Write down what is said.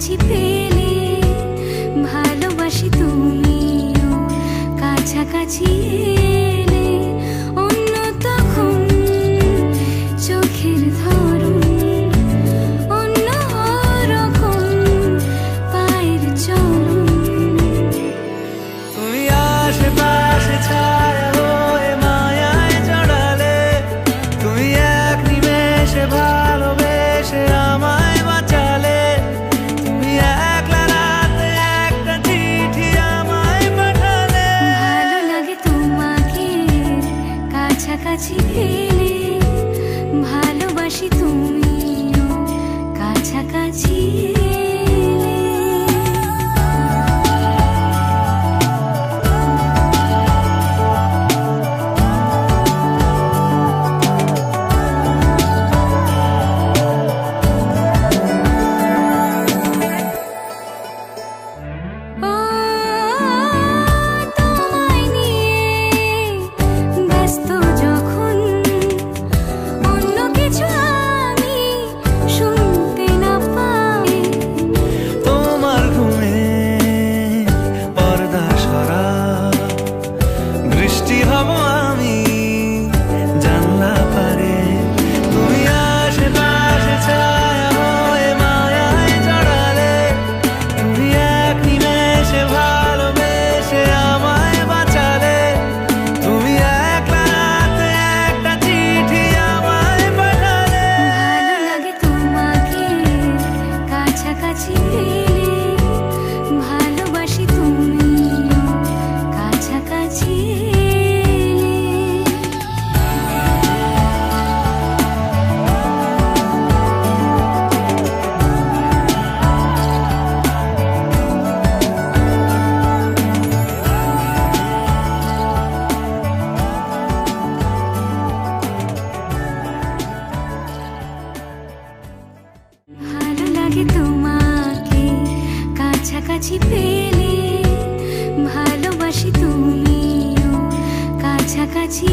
কাছাকাছি পেলে, ভালোবাসি তুমিও কাছাকাছি এলে। অন্য তখন চোখের ধরন, অন্য রকম পায়ের চরণ। তুমি আশেপাশে ছায়া হয়ে মায়ায় জড়ালে, তুমি এক নিমেষে ভালোবেসে আমায় বাঁচালে। তুমি একলা রাতে একটা চিঠি আমায় পাঠালে। ভালো লাগে তোমাকে কাছাকাছি পেলে, ভালোবাসি তুমিও কাছাকাছি এলে। তোমায় নিয়ে ব্যস্ত যখন, অন্য কিছু আমি শুনতে না পাই। তোমার ঘুমে পর্দা সরা, বৃষ্টি হব আমি জানলা পারে। তুমি আশেপাশে ছায়া হয়ে মায়ায় জড়ালে, তুমি এক নিমেষে ভালোবেসে আমায় বাঁচালে। তুমি একলা রাতে একটা চিঠি আমায় পাঠালে। ভালো লাগে তোমাকে কাছাকাছি পেলে, ভালোবাসি তুমিও কাছাকাছি এলে। ভালো লাগে তোমাকে কাছাকাছি পেলে, ভালোবাসি তুমিও কাছাকাছি